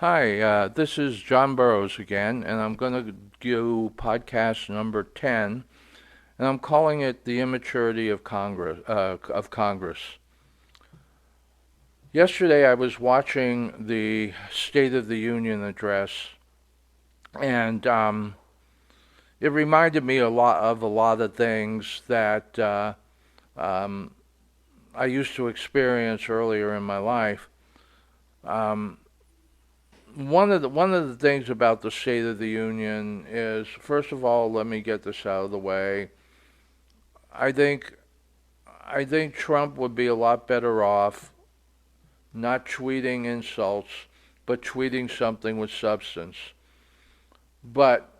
Hi, this is John Burroughs again, and I'm going to do podcast number 10, and I'm calling it The Immaturity of Congress. Yesterday I was watching the State of the Union address, and it reminded me a lot of things that um, I used to experience earlier in my life. Um, one of the things about the State of the Union is, first of all, let me get this out of the way. I think I think Trump would be a lot better off not tweeting insults, but tweeting something with substance. But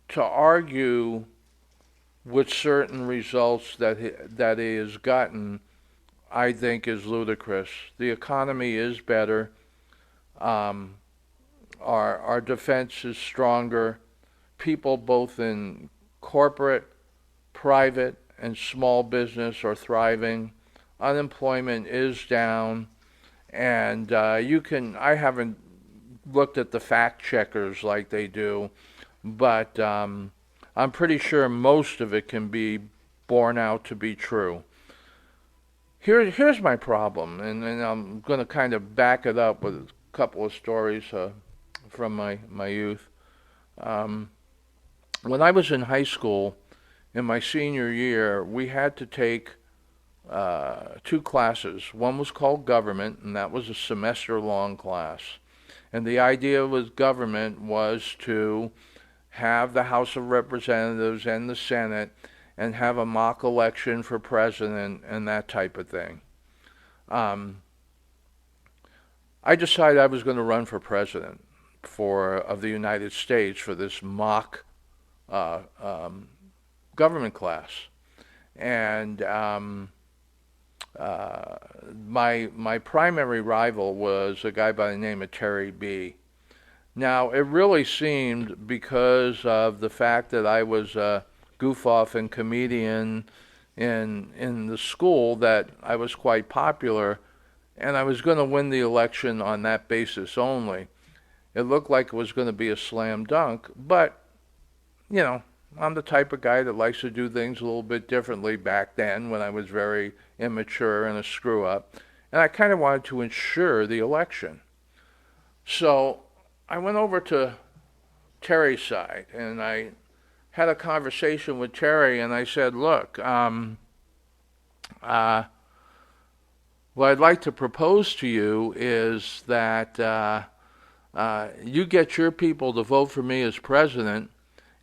to argue with certain results that he has gotten, I think is ludicrous. The economy is better. Um, our defense is stronger. People both in corporate, private, and small business are thriving. Unemployment is down, and I haven't looked at the fact checkers like they do, but I'm pretty sure most of it can be borne out to be true. Here's my problem, and I'm going to kind of back it up with a couple of stories from my youth. Um, when I was in high school, in my senior year, we had to take two classes. One was called government, and that was a semester-long class. And the idea with government was to have the House of Representatives and the Senate and have a mock election for president and that type of thing. Um, I decided I was going to run for president of the United States for this mock uh, um, government class, and uh, my primary rival was a guy by the name of Terry B. Now, it really seemed, because of the fact that I was a goof off and comedian in the school, that I was quite popular, and I was going to win the election on that basis only. It looked like it was going to be a slam dunk, but you know, I'm the type of guy that likes to do things a little bit differently back then when I was very immature and a screw up, and I kind of wanted to ensure the election. So I went over to Terry's side and I had a conversation with Terry, and I said, "Look, uh, what I'd like to propose to you is that you get your people to vote for me as president,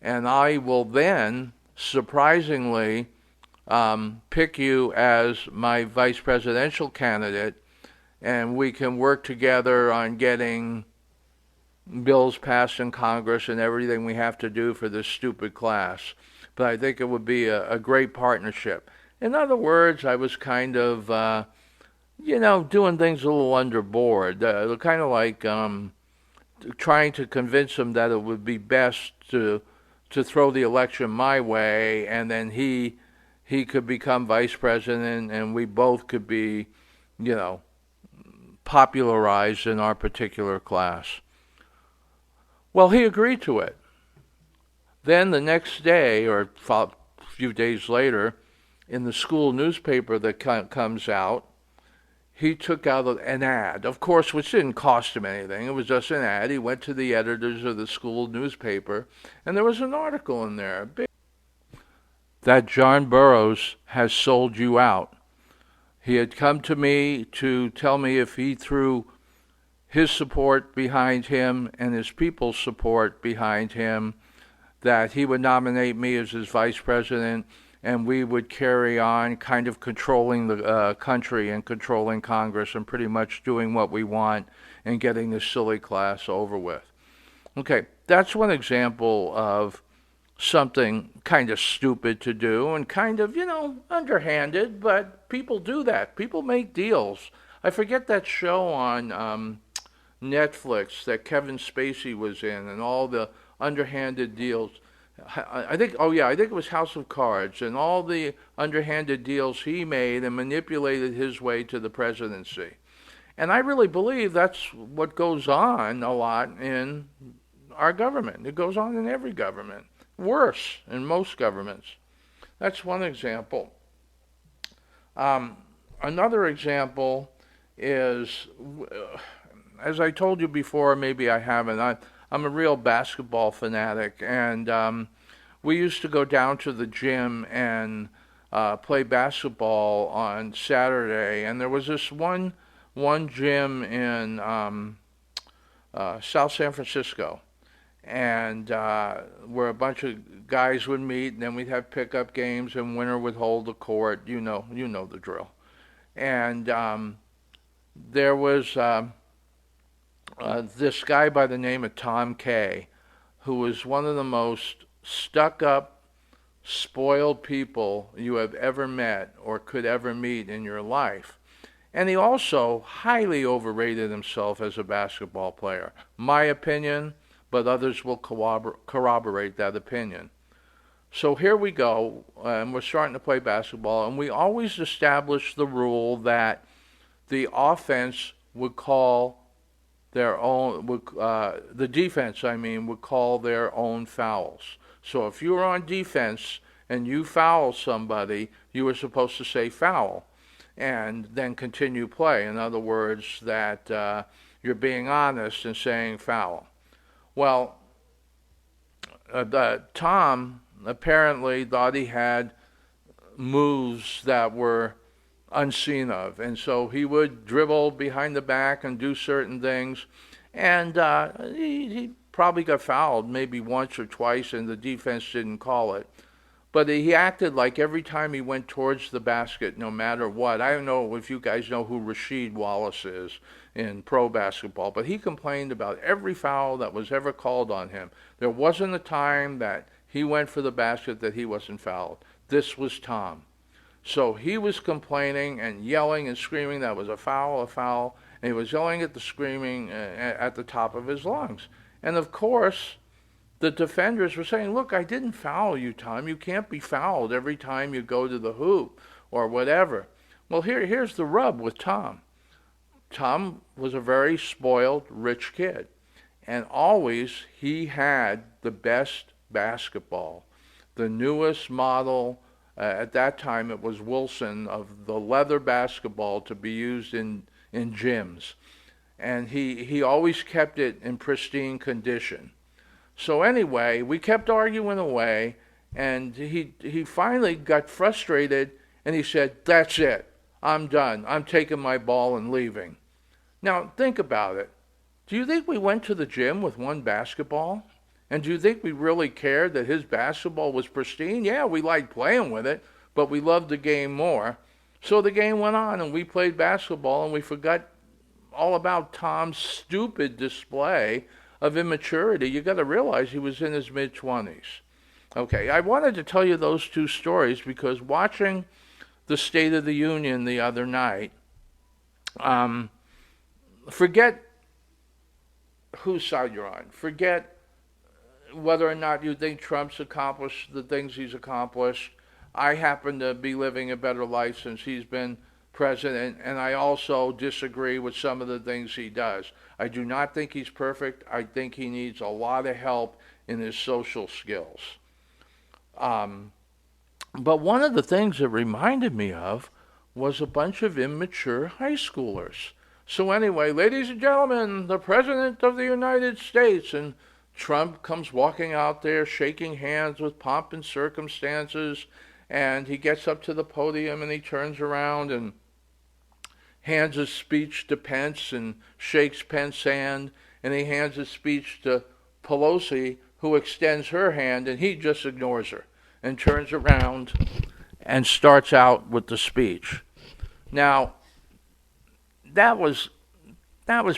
and I will then, surprisingly, pick you as my vice presidential candidate, and we can work together on getting bills passed in Congress and everything we have to do for this stupid class. But I think it would be a great partnership." In other words, I was kind of, doing things a little underboard, kind of like trying to convince him that it would be best to throw the election my way, and then he could become vice president, and we both could be, you know, popularized in our particular class. Well, he agreed to it. Then the next day, or a few days later, in the school newspaper that comes out, he took out an ad, of course, which didn't cost him anything. It was just an ad. He went to the editors of the school newspaper, and there was an article in there that John Burroughs has sold you out. He had come to me to tell me if he threw his support behind him and his people's support behind him, that he would nominate me as his vice president, and we would carry on kind of controlling the country and controlling Congress and pretty much doing what we want and getting this silly class over with. Okay, that's one example of something kind of stupid to do and kind of, underhanded, but people do that. People make deals. I forget that show on Netflix that Kevin Spacey was in, and all the underhanded deals. I think, oh yeah, I think it was House of Cards, and all the underhanded deals he made and manipulated his way to the presidency. And I really believe that's what goes on a lot in our government. It goes on in every government. Worse in most governments. That's one example. Um, Another example is, as I told you before, maybe I haven't. I'm a real basketball fanatic, and we used to go down to the gym and play basketball on Saturday. And there was this one gym in South San Francisco, and where a bunch of guys would meet, and then we'd have pickup games, and winner would hold the court. You know the drill. And there was this guy by the name of Tom Kay, who was one of the most stuck-up, spoiled people you have ever met or could ever meet in your life. And he also highly overrated himself as a basketball player. My opinion, but others will corroborate that opinion. So here we go, and we're starting to play basketball, and we always establish the rule that the offense would call their own, the defense, would call their own fouls. So if you were on defense and you foul somebody, you were supposed to say foul and then continue play. In other words, that you're being honest and saying foul. Well, Tom apparently thought he had moves that were unseen of, and so he would dribble behind the back and do certain things, and he probably got fouled maybe once or twice, and the defense didn't call it. But he acted like every time he went towards the basket, no matter what. I don't know if you guys know who Rasheed Wallace is in pro basketball, but he complained about every foul that was ever called on him. There wasn't a time that he went for the basket that he wasn't fouled. This was Tom. So he was complaining and yelling and screaming that was a foul, and he was yelling at the screaming at the top of his lungs. And of course, the defenders were saying, look, I didn't foul you, Tom. You can't be fouled every time you go to the hoop or whatever. Well, here's the rub with Tom. Tom was a very spoiled, rich kid. And always he had the best basketball. The newest model, at that time it was Wilson, of the leather basketball to be used in gyms. And he always kept it in pristine condition. So anyway, we kept arguing away, and he finally got frustrated, and he said, that's it. I'm done. I'm taking my ball and leaving. Now, think about it. Do you think we went to the gym with one basketball? And do you think we really cared that his basketball was pristine? Yeah, we liked playing with it, but we loved the game more. So the game went on, and we played basketball, and we forgot all about Tom's stupid display of immaturity. You got to realize he was in his mid-20s. Okay, I wanted to tell you those two stories because watching the State of the Union the other night, forget whose side you're on. Forget whether or not you think Trump's accomplished the things he's accomplished. I happen to be living a better life since he's been president, and I also disagree with some of the things he does. I do not think he's perfect. I think he needs a lot of help in his social skills. But one of the things it reminded me of was a bunch of immature high schoolers. So anyway, ladies and gentlemen, the President of the United States, and Trump comes walking out there shaking hands with pomp and circumstances, and he gets up to the podium and he turns around and hands his speech to Pence and shakes Pence's hand, and he hands his speech to Pelosi, who extends her hand, and he just ignores her and turns around and starts out with the speech. Now, that was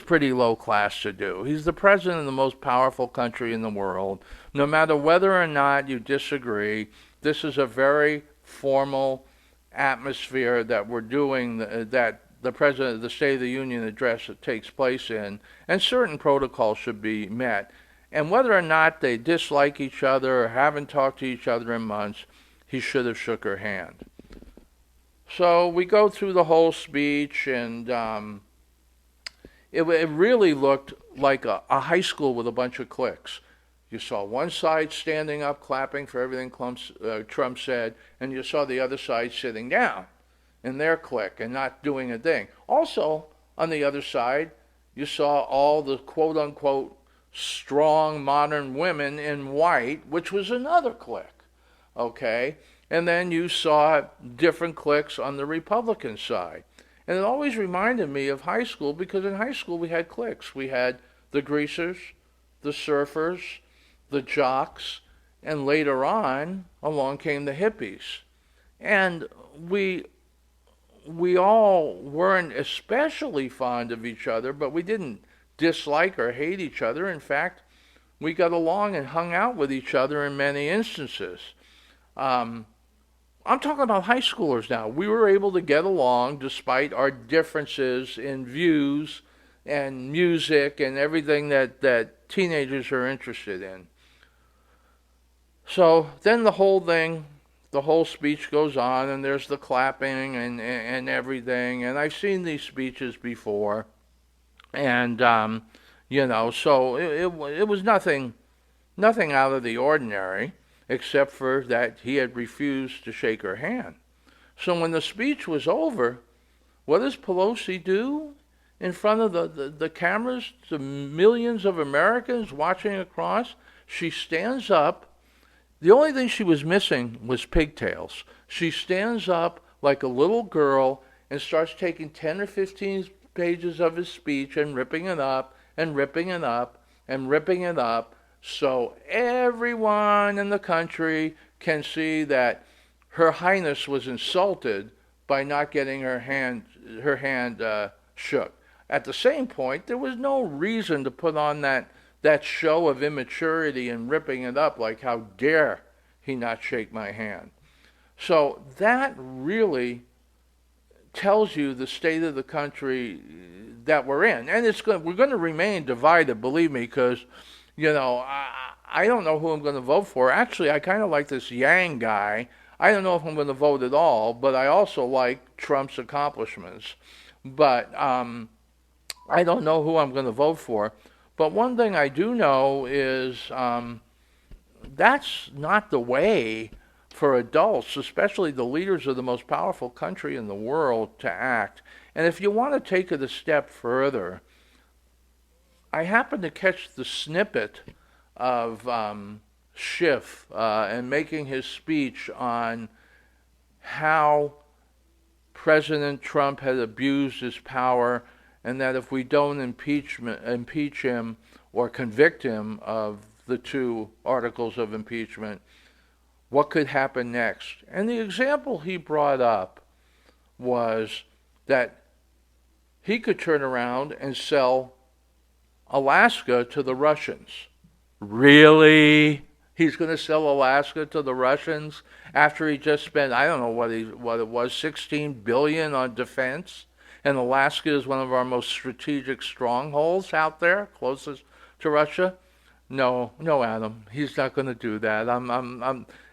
pretty low class to do. He's the president of the most powerful country in the world. No matter whether or not you disagree, this is a very formal atmosphere that we're doing, that the President of the State of the Union address that takes place in, and certain protocols should be met. And whether or not they dislike each other or haven't talked to each other in months, he should have shook her hand. So we go through the whole speech, and it really looked like a high school with a bunch of cliques. You saw one side standing up, clapping for everything Trump said, and you saw the other side sitting down in their clique and not doing a thing. Also, on the other side, you saw all the quote unquote strong modern women in white, which was another clique. Okay? And then you saw different cliques on the Republican side. And it always reminded me of high school because in high school we had cliques. We had the greasers, the surfers, the jocks, and later on along came the hippies. And we all weren't especially fond of each other, but we didn't dislike or hate each other. In fact, we got along and hung out with each other in many instances. Um, I'm talking about high schoolers now. We were able to get along despite our differences in views and music and everything that teenagers are interested in. So then the whole speech goes on, and there's the clapping and everything. And I've seen these speeches before, and so it was nothing out of the ordinary, except for that he had refused to shake her hand. So when the speech was over, what does Pelosi do in front of the cameras, the millions of Americans watching across? She stands up. The only thing she was missing was pigtails. She stands up like a little girl and starts taking 10 or 15 pages of his speech and ripping it up and ripping it up and ripping it up so everyone in the country can see that Her Highness was insulted by not getting her hand shook. At the same point, there was no reason to put on that show of immaturity and ripping it up like, how dare he not shake my hand. So that really tells you the state of the country that we're in. And we're going to remain divided, believe me, because, I don't know who I'm going to vote for. Actually, I kind of like this Yang guy. I don't know if I'm going to vote at all, but I also like Trump's accomplishments. But I don't know who I'm going to vote for. But one thing I do know is that's not the way for adults, especially the leaders of the most powerful country in the world, to act. And if you want to take it a step further, I happened to catch the snippet of Schiff and making his speech on how President Trump had abused his power, and that if we don't impeach him or convict him of the 2 articles of impeachment, what could happen next? And the example he brought up was that he could turn around and sell Alaska to the Russians. Really? He's going to sell Alaska to the Russians after he just spent, I don't know what it was, $16 billion on defense? And Alaska is one of our most strategic strongholds out there, closest to Russia. No, Adam, he's not going to do that.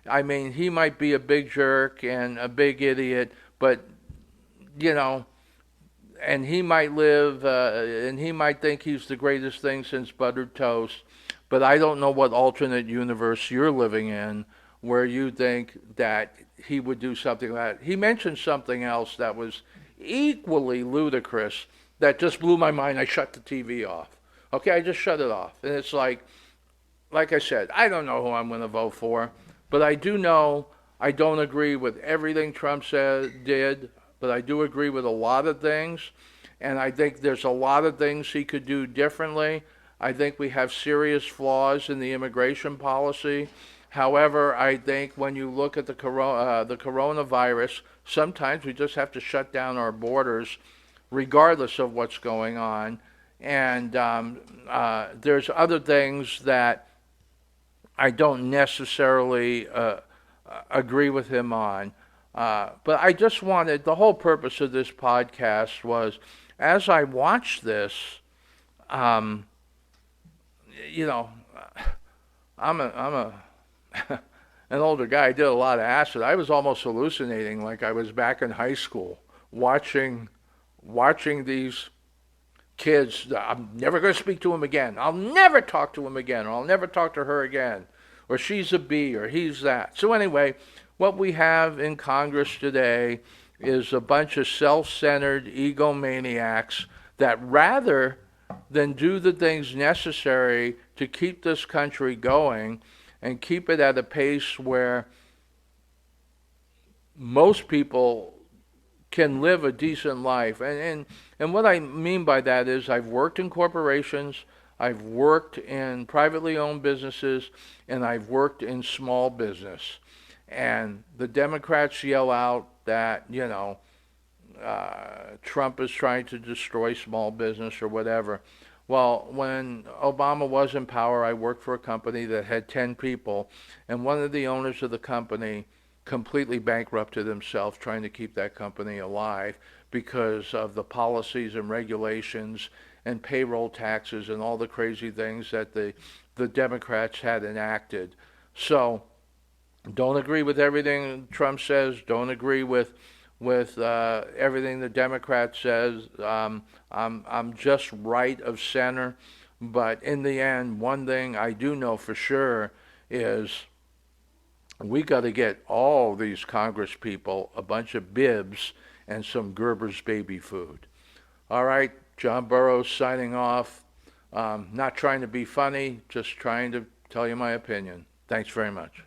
I mean, he might be a big jerk and a big idiot, but and he might live, and he might think he's the greatest thing since buttered toast. But I don't know what alternate universe you're living in where you think that he would do something like that. He mentioned something else that was equally ludicrous that just blew my mind. I shut the TV off. Okay, I just shut it off. And it's like I said, I don't know who I'm going to vote for, but I do know I don't agree with everything Trump did, but I do agree with a lot of things, and I think there's a lot of things he could do differently. I think we have serious flaws in the immigration policy. However, I think when you look at the coronavirus, sometimes we just have to shut down our borders regardless of what's going on. And there's other things that I don't necessarily agree with him on. But I just wanted, the whole purpose of this podcast was, as I watched this, I'm an older guy. I did a lot of acid. I was almost hallucinating, like I was back in high school, watching these kids, I'm never going to speak to him again. I'll never talk to him again, or I'll never talk to her again, or she's a B, or he's that. So anyway, what we have in Congress today is a bunch of self-centered egomaniacs that rather than do the things necessary to keep this country going and keep it at a pace where most people can live a decent life. And what I mean by that is I've worked in corporations, I've worked in privately owned businesses, and I've worked in small business. And the Democrats yell out that, Trump is trying to destroy small business or whatever. Well, when Obama was in power, I worked for a company that had 10 people, and one of the owners of the company completely bankrupted himself trying to keep that company alive because of the policies and regulations and payroll taxes and all the crazy things that the Democrats had enacted. So don't agree with everything Trump says. Don't agree with everything the Democrat says. I'm just right of center. But in the end, one thing I do know for sure is we got to get all these Congress people a bunch of bibs and some Gerber's baby food. All right, John Burroughs signing off. Not trying to be funny, just trying to tell you my opinion. Thanks very much.